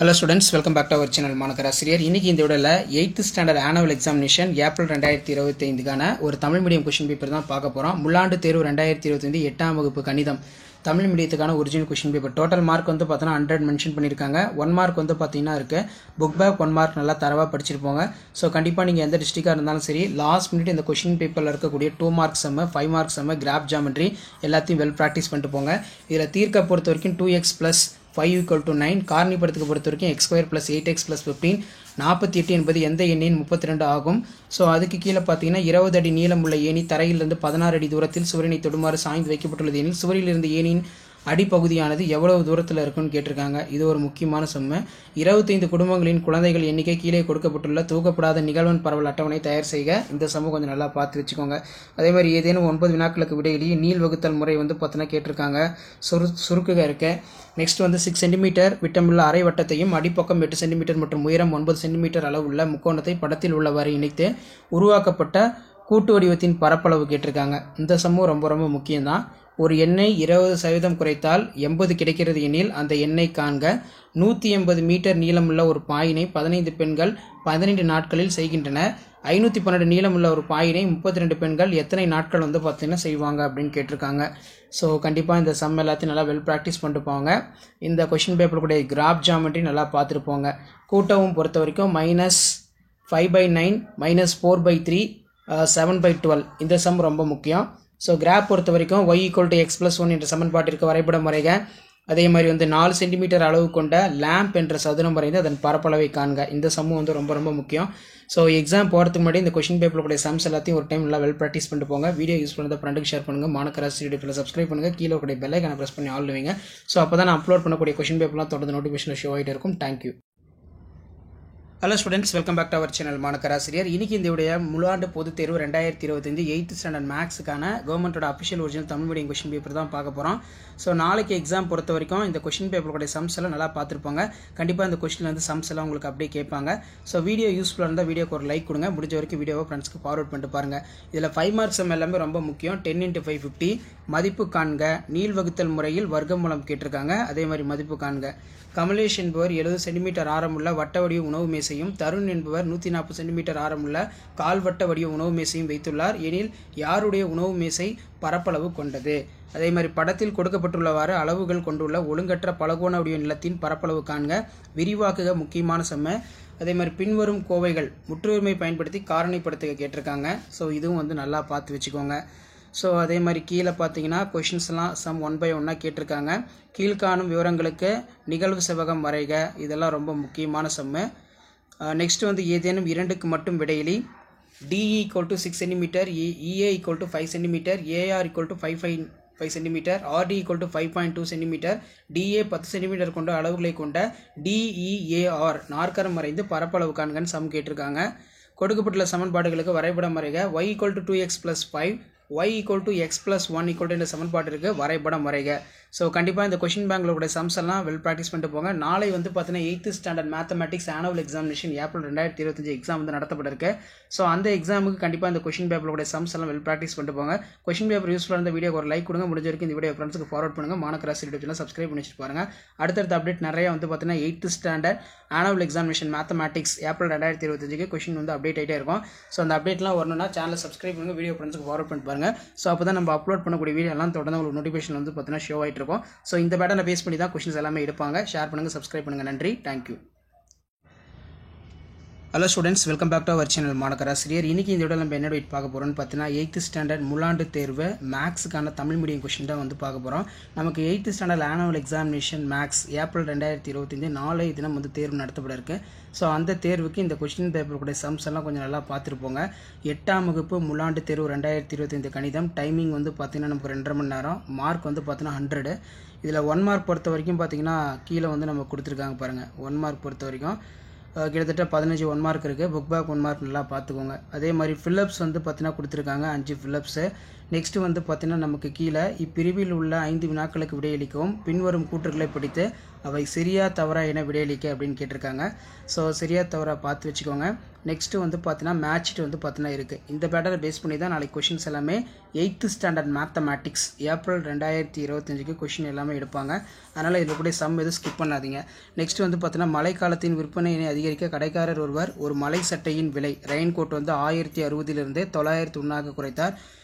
Hello students, welcome back to our channel மாணக்கராசிரியர். இன்னைக்கு இந்த வீடியோல 8th standard annual examination April 2025 கான ஒரு தமிழ் மீடியம் क्वेश्चन பேப்பர் தான் பார்க்க போறோம். முள்ளாண்டு தேர்வு 2025 8ஆம் வகுப்பு கணிதம் தமிழ் மீடியத்துக்கான original question paper. Total mark வந்து பார்த்தா 100 மென்ஷன் பண்ணிருக்காங்க. 1 மார்க் வந்து பாத்தீங்கன்னா இருக்கு. புக் பேக் 1 மார்க் நல்லா தரவா படிச்சிட்டு போங்க. சோ கண்டிப்பா நீங்க எந்த டிஸ்ட்ரிக்டா இருந்தாலும் சரி லாஸ்ட் மினிட் இந்த क्वेश्चन பேப்பர்ல இருக்கக்கூடிய 2 mark some 5 mark some graph geometry எல்லாத்தையும் வெல் பிராக்டீஸ் பண்ணிட்டு போங்க. இதுல தீர்க்க பொறுத்த வரைக்கும் 2x + 5 = 9 காரணி படத்துக்கு பொறுத்த வரைக்கும் x² + 8x + 15 48 என்பது எந்த எண்ணின் 32 ஆகும். சோ அதுக்கு கீழே பாத்தீங்கன்னா 20 அடி நீளமுள்ள ஏணி தரையிலிருந்து 16 அடி தூரத்தில் சுவரினை தொடுமாறு சாய்ந்து வைக்கப்பட்டுள்ளது எனில் சுவரில் இருந்து ஏணியின் அடிப்பகுதியானது எவ்வளவு தூரத்தில் இருக்குன்னு கேட்டிருக்காங்க. இது ஒரு முக்கியமான சம்ம. 25 குடும்பங்களின் குழந்தைகள் எண்ணிக்கை கீழே கொடுக்கப்பட்டுள்ள தூக்கப்படாத நிகழ்வெண் பரவல் அட்டவணை தயார் செய்க. இந்த சம்ம கொஞ்சம் நல்லா பார்த்து வச்சுக்கோங்க. அதே மாதிரி ஏதேனும் 9 வினாக்களுக்கு விடையிலேயே நீள் வகுத்தல் முறை வந்து பார்த்தீங்கன்னா கேட்டிருக்காங்க. சுருக்குக இருக்கு. நெக்ஸ்ட் வந்து 6 சென்டிமீட்டர் விட்டமுள்ள அரை வட்டத்தையும் அடிப்பக்கம் 8 சென்டிமீட்டர் மற்றும் உயரம் 9 சென்டிமீட்டர் அளவுள்ள முக்கோணத்தை படத்தில் உள்ளவாறு இணைத்து உருவாக்கப்பட்ட கூட்டு வடிவத்தின் பரப்பளவு கேட்டிருக்காங்க. இந்த சம்மம் ரொம்ப ரொம்ப முக்கியம்தான். ஒரு எண்ணை 20% குறைத்தால் 80 கிடைக்கிறது எனில் அந்த எண்ணை காண்க. 180 மீட்டர் நீளமுள்ள ஒரு பாயினை 15 பெண்கள் 12 நாட்களில் செய்கின்றனர். 512 நீளமுள்ள ஒரு பாயினை 32 பெண்கள் எத்தனை நாட்கள் வந்து பார்த்தீங்கன்னா செய்வாங்க அப்படின்னு கேட்டிருக்காங்க. ஸோ கண்டிப்பாக இந்த சம் எல்லாத்தையும் நல்லா வெல் ப்ராக்டிஸ் பண்ணிட்டு போங்க. இந்த கொஷின் பேப்பர் கூட கிராஃப் ஜியோமெட்ரி நல்லா பார்த்துட்டு போங்க. கூட்டவும் பொறுத்த வரைக்கும் -5/9 -4/3 7/12 இந்த சம் ரொம்ப முக்கியம். ஸோ கிராஃப் பொறுத்த வரைக்கும் y = x + 1 என்ற சமன்பாட்டிற்கு வரைபடம் வரைக. அதே மாதிரி வந்து 4 சென்டிமீட்டர் அளவு கொண்ட லேம்ப் என்ற சதுரம் வரைந்து அதன் பரப்பளவை காண்க. இந்த சம்மு வந்து ரொம்ப ரொம்ப முக்கியம். ஸோ எக்ஸாம் போகிறதுக்கு முன்னாடி இந்த கொஷின் பேப்பருடைய சம்ஸ் எல்லாத்தையும் ஒரு டைம் நல்லா வெல் ப்ராக்டிஸ் பண்ணிட்டு போங்க. வீடியோ யூஸ் பண்ணதை ஃப்ரெண்டுக்கு ஷேர் பண்ணுங்கள். மாணக்கராசிரியர் சப்ஸ்கிரைப் பண்ணுங்கள். கீழே கூடிய பெல் ஐகானை ப்ரெஸ் பண்ணி ஆல் வைங்க. ஸோ அப்போ தான் நான் அப்லோட் பண்ணக்கூடிய கொஷின் பேப்பர்லாம் தொடர்ந்து நோட்டிஃபிகேஷன் ஷோ ஆகிட்டு இருக்கும். Thank you. Hello students, welcome back to our channel மாணக்கராசிரியர். இன்னைக்கு இந்த உடைய முழாண்டு பொதுத் தேர்வு 2025 8th ஸ்டாண்டர்ட் மேக்ஸுக்கான கவர்மெண்டோட official original Tamil medium question paper தான் பார்க்க போகிறோம். ஸோ நாளைக்கு எக்ஸாம் பொறுத்த வரைக்கும் இந்த கொஷின் பேப்பருடைய சம்ஸ் எல்லாம் நல்லா பார்த்துருப்பாங்க. கண்டிப்பாக இந்த கொஸ்டின் வந்து சம்ஸ் எல்லாம் உங்களுக்கு அப்படியே கேட்பாங்க. ஸோ வீடியோ யூஸ்ஃபுல்லாக இருந்தால் வீடியோக்கு ஒரு லைக் கொடுங்க. முடிஞ்ச வரைக்கும் வீடியோவை ஃப்ரெண்ட்ஸ்க்கு ஃபார்வர்ட் பண்ணிட்டு பாருங்கள். இதில் 5 மார்க்ஸ் சம் எல்லாமே ரொம்ப முக்கியம். 10 × 5 50 மதிப்பு காண்க. நீள் வகுத்தல் முறையில் வர்க்கமூலம் கேட்டிருக்காங்க. அதே மாதிரி மதிப்பு காண்க. கமலேஷ் என்பவர் 70 சென்டிமீட்டர் ஆரமுள்ள வட்ட வடிவ உணவு மேசையும் தருண் என்பவர் 140 சென்டிமீட்டர் ஆரமுள்ள கால்வட்ட வடிவ உணவு மேசையும் வைத்துள்ளார் எனில் யாருடைய உணவு மேசை பரப்பளவு கொண்டது? அதே மாதிரி படத்தில் கொடுக்கப்பட்டுள்ளவாறு அளவுகள் கொண்டுள்ள ஒழுங்கற்ற பலகோண வடிவ நிலத்தின் பரப்பளவு காண்க. விரிவாக்குக முக்கியமான சம்ம. அதே மாதிரி பின்வரும் கோவைகள் முற்றுரிமை பயன்படுத்தி காரணிப்படுத்துக கேட்டிருக்காங்க. ஸோ இதுவும் வந்து நல்லா பார்த்து வச்சுக்கோங்க. ஸோ அதே மாதிரி கீழே பார்த்தீங்கன்னா கொஷின்ஸ்லாம் சம் 1 by 1 கேட்டிருக்காங்க. கீழ்காணும் விவரங்களுக்கு நிகழ்வு செவ்வகம் வரைக. இதெல்லாம் ரொம்ப முக்கியமான சம்மு. நெக்ஸ்ட் வந்து ஏதேனும் 2க்கு மட்டும் விடையிலி. DE = 6 cm, EA = 5 cm, AR = 5 cm, RD = 5.2 cm, DA 10 cm கொண்ட அளவுகளை கொண்ட DEAR நாற்கரம் வரைந்து பரப்பளவு காண்கன்னு சம் கேட்டிருக்காங்க. கொடுக்கப்பட்டுள்ள சமன்பாடுகளுக்கு வரைபடம் வரைக. y = 2x + 5, y = x + 1 = இந்த சமன்பாட்டிற்கு வரைபடம் வரைக. ஸோ கண்டிப்பாக இந்த கொஷின் பேங்க்லோட சம்ஸ் எல்லாம் வெல் ப்ராக்டிஸ் பண்ணிட்டு போங்க. நாளை வந்து பார்த்தீங்கன்னா 8th standard mathematics annual examination April 2025 exam வந்து நடத்தப்பட இருக்கு. ஸோ அந்த எக்ஸாமுக்கு கண்டிப்பாக இந்த கொஷின் பேப்பரோட சம்ஸ் எல்லாம் வெல் ப்ராக்டிஸ் பண்ணிட்டு போங்க. கொஷின் பேப்பர் யூஸ்ஃபுல்லாக இருந்த வீடியோ ஒரு லைக் கொடுங்க. முடிஞ்ச வரைக்கும் இந்த வீடியோ ஃப்ரெண்ட்ஸ்க்கு ஃபார்வர்ட் பண்ணுங்க. மாணக்கராசிரியர் சப்ஸ்கிரைப் பண்ணி வச்சுட்டு பாருங்க. அடுத்தடுத்த அப்டேட் நிறைய வந்து பார்த்தீங்கன்னா 8th standard annual examination mathematics April 2025 question வந்து அப்டேட் ஆகிட்டே இருக்கும். ஸோ அந்த அப்டேட்லாம் வரணும்னா சேனலை சப்ஸ்கிரைப் பண்ணுங்க. வீடியோ ஃப்ரெண்ட்ஸ்க்கு ஃபார்வர்ட் பண்ணிட்டு பாருங்க. ஸோ அப்போ தான் நம்ம அப்லோட் பண்ணக்கூடிய வீடியோ எல்லாம் தொடர்ந்து உங்களுக்கு நோட்டிஃபிகேஷன் வந்து பார்த்தீங்கன்னா ஷோ ஆகிட்டு இருக்கும். ஸோ இந்த பேட்டனை பேஸ் பண்ணி தான் கொஸ்டின்ஸ் எல்லாமே எடுப்பாங்க. ஷேர் பண்ணுங்க, சப்ஸ்கிரைப் பண்ணுங்க. நன்றி, thank you. Hello students, welcome back to our channel மாணக்கராசிரியர். இன்னைக்கு இந்த வீடியோ நம்ம என்ன பார்க்க போகிறோம்னு பார்த்தீங்கன்னா 8th ஸ்டாண்டர்ட் முழாண்டு தேர்வு மேக்ஸுக்கான தமிழ் மீடியம் கொஸ்டின் தான் வந்து பார்க்க போகிறோம். நமக்கு 8th standard annual examination maths April 2025 நாளைய தினம் வந்து தேர்வு நடத்தப்பட இருக்கு. ஸோ அந்த தேர்வுக்கு இந்த கொஸ்டின் பேப்பர் கூட சம்ஸ் எல்லாம் கொஞ்சம் நல்லா பார்த்துருப்போங்க. 8ஆம் வகுப்பு முழாண்டு தேர்வு 2025 கணிதம். டைமிங் வந்து பார்த்தீங்கன்னா நமக்கு 2.5 மணி நேரம். மார்க் வந்து பார்த்தீங்கன்னா 100. இதில் 1 மார்க் பொறுத்த வரைக்கும் பார்த்தீங்கன்னா கீழே வந்து நம்ம கொடுத்துருக்காங்க பாருங்கள். 1 மார்க் பொறுத்த வரைக்கும் கிட்டத்தட்ட 15 1 மார்க் இருக்குது. புக் பேக் 1 மார்க் நல்லா பார்த்துக்கோங்க. அதே மாதிரி ஃபில்லப்ஸ் வந்து பார்த்தீங்கன்னா கொடுத்துருக்காங்க 5 ஃபில்லப்ஸு. நெக்ஸ்ட் வந்து பார்த்தீங்கன்னா நமக்கு கீழே இப்பிரிவில் உள்ள 5 வினாக்களுக்கு விடையளிக்கவும் பின்வரும் கூற்றுகளை படித்து அவை சரியா தவறா என விடையளிக்க அப்படின்னு கேட்டிருக்காங்க. ஸோ சரியா தவறா பார்த்து வச்சுக்கோங்க. நெக்ஸ்ட்டு வந்து பார்த்தீங்கன்னா மேட்ச்ட்டு வந்து பார்த்தீங்கன்னா இருக்குது. இந்த பேட்டரை பேஸ் பண்ணி தான் நாளைக்கு கொஷின்ஸ் எல்லாமே 8th ஸ்டாண்டர்ட் மேத்தமேட்டிக்ஸ் ஏப்ரல் 2025க்கு கொஷின் எல்லாமே எடுப்பாங்க. அதனால் இதில் கூட சம் எதுவும் ஸ்கிப் பண்ணாதீங்க. நெக்ஸ்ட் வந்து பார்த்தீங்கன்னா மழைக்காலத்தின் விற்பனையினை அதிகரிக்க கடைக்காரர் ஒருவர் ஒரு மலை சட்டையின் விலை ரெயின் கோட் வந்து 1060 901 குறைத்தார்.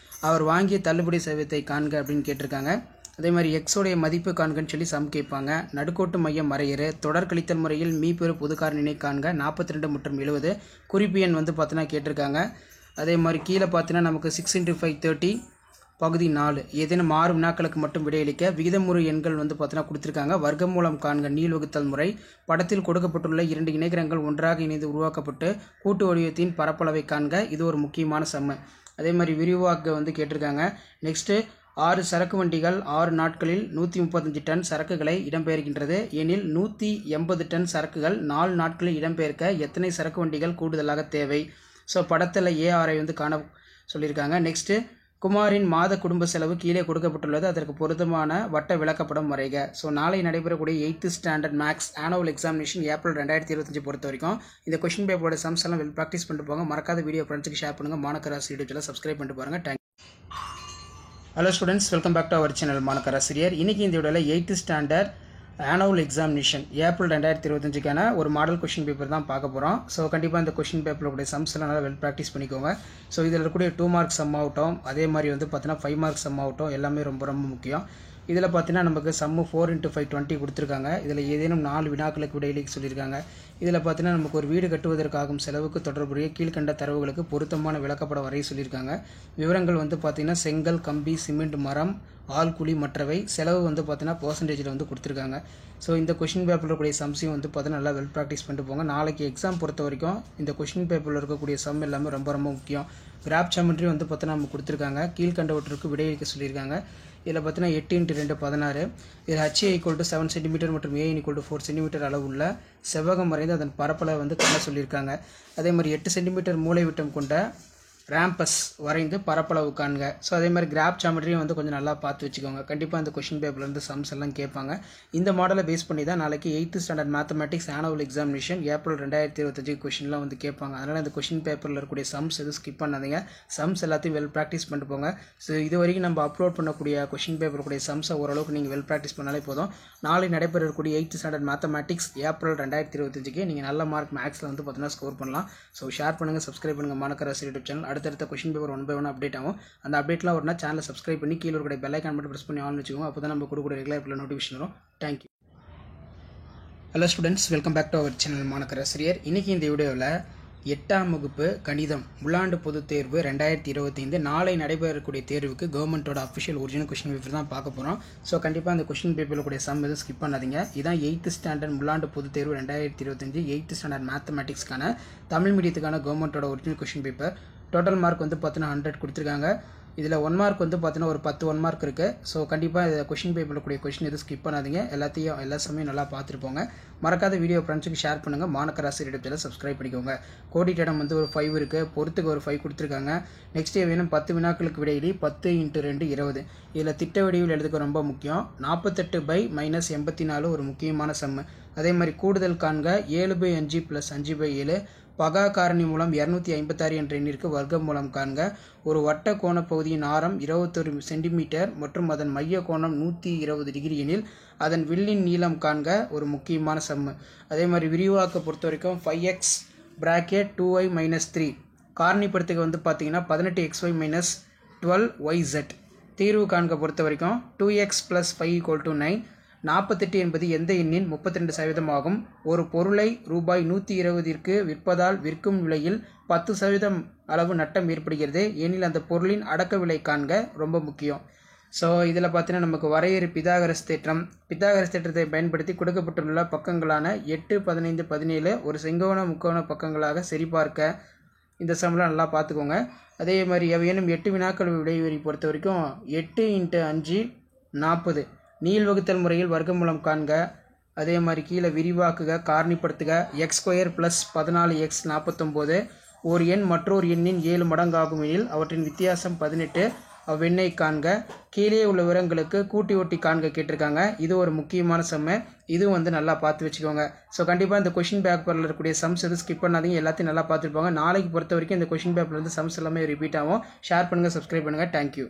அவர் வாங்கிய தள்ளுபடி சதவீதத்தை காண்க அப்படின்னு கேட்டிருக்காங்க. அதே மாதிரி எக்ஸோடைய மதிப்பு காண்கன்னு சொல்லி சம் கேட்பாங்க. நடுக்கோட்டு மையம் வரையறு, தொடர் கழித்தல் முறையில் மீப்பெரு பொது காரணினை காண்க 42 மற்றும் 70. குறிப்பு எண் வந்து பார்த்தீங்கன்னா கேட்டிருக்காங்க. அதே மாதிரி கீழே பார்த்தீங்கன்னா நமக்கு 6 × 5 30 பகுதி 4 ஏதேனும் 6 வினாக்களுக்கு மட்டும் விடையளிக்க விகிதமுறு எண்கள் வந்து பார்த்தீங்கன்னா கொடுத்துருக்காங்க. வர்க்கமூலம் காண்க நீள் வகுத்தல் முறை. படத்தில் கொடுக்கப்பட்டுள்ள 2 இணைகரங்கள் ஒன்றாக இணைந்து உருவாக்கப்பட்டு கூட்டு வடிவத்தின் பரப்பளவை காண்க. இது ஒரு முக்கியமான சம்மு. அதே மாதிரி விரிவாக்க வந்து கேட்டிருக்காங்க. நெக்ஸ்ட்டு 6 சரக்கு வண்டிகள் 6 நாட்களில் 135 டன் சரக்குகளை இடம்பெயர்கின்றது எனில் 180 டன் சரக்குகள் 4 நாட்களில் இடம்பெயர்க்க எத்தனை சரக்கு வண்டிகள் கூடுதலாக தேவை? ஸோ படத்தில் ஏஆரை வந்து காண சொல்லியிருக்காங்க. நெக்ஸ்ட்டு குமாரின் மாத குடும்ப செலவு கீழே கொடுக்கப்பட்டுள்ளது. அதற்கு பொருத்தமான வட்ட விளக்கப்படம் வரைக. ஸோ நாளை நடைபெறக்கூடிய 8th standard maths annual examination April 2025 பொறுத்த வரைக்கும் இந்த கொஸ்டின் பேப்பரோட சம்ஸ் எல்லாம் வெல் ப்ராக்டிஸ் பண்ணிட்டு போங்க. மறக்காத வீடியோ ஃப்ரெண்ட்ஸுக்கு ஷேர் பண்ணுங்கள். மாணக்கராசி யூடியூப்ல சப்ஸ்கிரைப் பண்ணிட்டு பாருங்கள். Thank you. Hello students, welcome back to our channel மாணக்கராசிரியர். இன்றைக்கி இந்த வீடியோவில் 8th standard annual examination April 2025க்கான ஒரு மாடல் கொஷின் பேப்பர் தான் பார்க்க போகிறோம். ஸோ கண்டிப்பாக இந்த கொஷின் பேப்பரோடைய சம்ஸ் எல்லாம் நல்லா வெல் ப்ராக்டிஸ் பண்ணிக்கோங்க. ஸோ இதில் இருக்கக்கூடிய 2 மார்க் சம் ஆகட்டும், அதே மாதிரி வந்து பார்த்தீங்கன்னா 5 மார்க் சம் ஆகட்டும், எல்லாமே ரொம்ப ரொம்ப முக்கியம். இதில் பார்த்தீங்கன்னா நமக்கு சம்மு 4 × 5 20 கொடுத்துருக்காங்க. இதில் ஏதேனும் 4 வினாக்களுக்கு விடையளிக்க சொல்லியிருக்காங்க. இதில் பார்த்தீங்கன்னா நமக்கு ஒரு வீடு கட்டுவதற்காகும் செலவுக்கு தொடர்புடைய கீழ்கண்ட தரவுகளுக்கு பொருத்தமான விளக்கப்படம் வரைய சொல்லியிருக்காங்க. விவரங்கள் வந்து பார்த்தீங்கன்னா செங்கல், கம்பி, சிமெண்ட், மரம், ஆள், கூலி மற்றவை. செலவு வந்து பார்த்தீங்கன்னா பர்சன்டேஜில் வந்து கொடுத்துருக்காங்க. ஸோ இந்த கொஷின் பேப்பரில் இருக்கக்கூடிய சம்ஸையும் வந்து பார்த்தீங்கன்னா நல்லா வெல் ப்ராக்டிஸ் பண்ணிட்டு போங்க. நாளைக்கு எக்ஸாம் பொறுத்த வரைக்கும் இந்த கொஷின் பேப்பரில் இருக்கக்கூடிய சம் எல்லாமே ரொம்ப ரொம்ப முக்கியம். கிராப் ஜாமெட்ரி வந்து பார்த்தீங்கன்னா நம்ம கொடுத்துருக்காங்க. கீழ்கண்டவற்றுக்கு விடையளிக்க சொல்லியிருக்காங்க. இதில் பார்த்தீங்கன்னா 8 × 2 16. இதில் HA = 7 cm மற்றும் AN = 4 cm அளவுள்ள செவ்வகம் வரைந்து அதன் பரப்பளவை வந்து காண சொல்லியிருக்காங்க. அதே மாதிரி 8 cm மூலைவிட்டம் கொண்ட ரேம்பஸ் வரைந்து பரப்பளவு காண்க. ஸோ அதே மாதிரி கிராப் ஜாமெட்ரியும் வந்து கொஞ்சம் நல்லா பார்த்து வச்சுக்கோங்க. கண்டிப்பாக இந்த கொஷின் பேப்பர்லேருந்து சம்ஸ் எல்லாம் கேட்பாங்க. இந்த மாடலை பேஸ் பண்ணி தான் நாளைக்கு 8th standard mathematics annual examination April 2025 கொஷின்லாம் வந்து கேட்பாங்க. அதனால் இந்த கொஷின் பேப்பரில் இருக்கக்கூடிய சம்ஸ் எதுவும் ஸ்கிப் பண்ணாதீங்க. சம்ஸ் எல்லாத்தையும் வெல் ப்ராக்டிஸ் பண்ணிட்டு போங்க. ஸோ இது வரைக்கும் நம்ம அப்லோட் பண்ணக்கூடிய கொஷின் பேப்பருடைய சம்ஸை ஓரளவுக்கு நீங்கள் வெல் ப்ராக்டிஸ் பண்ணாலே போதும். நாளை நடைபெறக்கூடிய 8th ஸ்டாண்டர்ட் மேத்தமேட்டிக்ஸ் ஏப்ரல் 2025க்கு நீங்கள் நல்ல மார்க் மேக்ஸில் வந்து பார்த்தீங்கன்னா ஸ்கோர் பண்ணலாம். ஸோ ஷேர் பண்ணுங்கள், சப்ஸ்கிரைப் பண்ணுங்கள் மாணக்கராசி யூடியூப் சேனல். அடுத்தடுத்த கொஷின் பேப்பர் 1 by 1 அப்டேட் ஆகும். அந்த அப்டேட்லாம் ஒரு நாள் சேனலை சப்ஸ்கிரைப் பண்ணி கீழே இருக்கிற பெல் ஐகான் மட்டும் ப்ரெஸ் பண்ணி ஆன் வச்சுக்கோங்க. அப்போ தான் நம்ம கொடுக்கக்கூடிய ரெகுலர் நோட்டிஃபிகேஷன் வரும். Thank you. Hello students, welcome back to our channel மாணக்கராசிரியர். இன்றைக்கி இந்த வீடியோவில் 8ஆம் வகுப்பு கணிதம் உள்ளாண்டு பொதுத் தேர்வு 2025 நாளை நடைபெறக்கூடிய தேர்வுக்கு கவர்மெண்ட்டோட அஃபிஷியல் ஒரிஜினல் கொஷின் பேப்பர் தான் பார்க்க போகிறோம். ஸோ கண்டிப்பாக அந்த கொஷின் பேப்பரில் கூடிய சம் எதுவும் ஸ்கிப் பண்ணாதீங்க. இதான் 8th ஸ்டாண்டர்ட் உள்ளாண்டு பொதுத் தேர்வு 2025 8th ஸ்டாண்டர்ட் மேத்தமேட்டிக்ஸ்க்கான தமிழ் மீடியத்துக்கான கவர்மெண்ட்டோட original question paper. Total mark வந்து பார்த்தீங்கன்னா 100 கொடுத்துருக்காங்க. இதில் 1 மார்க் வந்து பார்த்தீங்கன்னா ஒரு 10 1 மார்க் இருக்குது. ஸோ கண்டிப்பாக இந்த கொஷின் பேப்பரில் கூடிய கொஷின் எதுவும் ஸ்கிப் பண்ணாதீங்க. எல்லா சமயம் நல்லா பார்த்துருப்போங்க. மறக்காத வீடியோ ஃப்ரெண்ட்ஸுக்கு ஷேர் பண்ணுங்கள். மாணக்கராசி யூடியூப் சப்ஸ்கிரைப் பண்ணிக்கோங்க. கோடிட்டிடம் வந்து ஒரு 5 இருக்குது. பொறுத்துக்கு ஒரு 5 கொடுத்துருக்காங்க. நெக்ஸ்ட் வேணும் 10 வினாக்களுக்கு விடையிலி 10 × 2 20. இதில் திட்ட வடிவில் எழுதுக்க ரொம்ப முக்கியம். 48/-84 ஒரு முக்கியமான சம்மு. அதே மாதிரி கூடுதல் காண்க 7/5 + 5/7. பகா காரணி மூலம் 256 என்ற எண்ணிற்கு வர்க்க மூலம் காண்க. ஒரு வட்ட கோண பகுதியின் ஆரம் 21 சென்டிமீட்டர் மற்றும் அதன் மைய கோணம் 120 டிகிரி எனில் அதன் வில்லின் நீளம் காண்க. ஒரு முக்கியமான சம்மு. அதே மாதிரி விரிவாக்க பொறுத்த வரைக்கும் 5x bracket 2y - 3 காரணிப்படுத்துக வந்து பார்த்தீங்கன்னா 18xy - 12yz. தீர்வு காண்க பொறுத்த வரைக்கும் 2x + 5 = 9. 48 என்பது எந்த எண்ணின் 32% ஆகும். ஒரு பொருளை ரூபாய் 120ற்கு விற்பதால் விற்கும் விலையில் 10% அளவு நட்டம் ஏற்படுகிறது எனில் அந்த பொருளின் அடக்க விலை காண்க. ரொம்ப முக்கியம். ஸோ இதில் பார்த்தீங்கன்னா நமக்கு வரையறு பிதாகரஸ் தேற்றத்தை பயன்படுத்தி கொடுக்கப்பட்டுள்ள பக்கங்களான 8, 15, 17 ஒரு செங்கோண முக்கோண பக்கங்களாக சரிபார்க்க. இந்த சம்லாம் நல்லா பார்த்துக்கோங்க. அதே மாதிரி எவையேனும் 8 வினாக்கள் விடைவெளி பொறுத்த வரைக்கும் 8 × 5 40 நீள் வகுத்தல் முறையில் வர்க்கமூலம் காண்க. அதே மாதிரி கீழே விரிவாக்குக, காரணிப்படுத்துக. x² + 14x 49 ஒரு எண் மற்றொரு எண்ணின் 7 மடங்காகும் எனில் அவற்றின் வித்தியாசம் 18. அவ்வெண்ணை காண்க. கீழே உள்ள விவரங்களுக்கு கூட்டி ஒட்டி காண்க கேட்டிருக்காங்க. இது ஒரு முக்கியமான சம்மு. இதுவும் வந்து நல்லா பார்த்து வச்சுக்கோங்க. ஸோ கண்டிப்பாக இந்த கொஷின் பேப்பரில் இருக்கக்கூடிய சம்ஸ் எதுவும் ஸ்கிப் பண்ணாதீங்க. எல்லாத்தையும் நல்லா பார்த்துருப்பாங்க. நாளைக்கு பொறுத்த வரைக்கும் இந்த கொஷின் பேப்பரில் இருந்து சம்ஸ் எல்லாமே ரிப்பீட் ஆகும். ஷேர் பண்ணுங்கள், சப்ஸ்கிரைப் பண்ணுங்கள். தேங்க்யூ.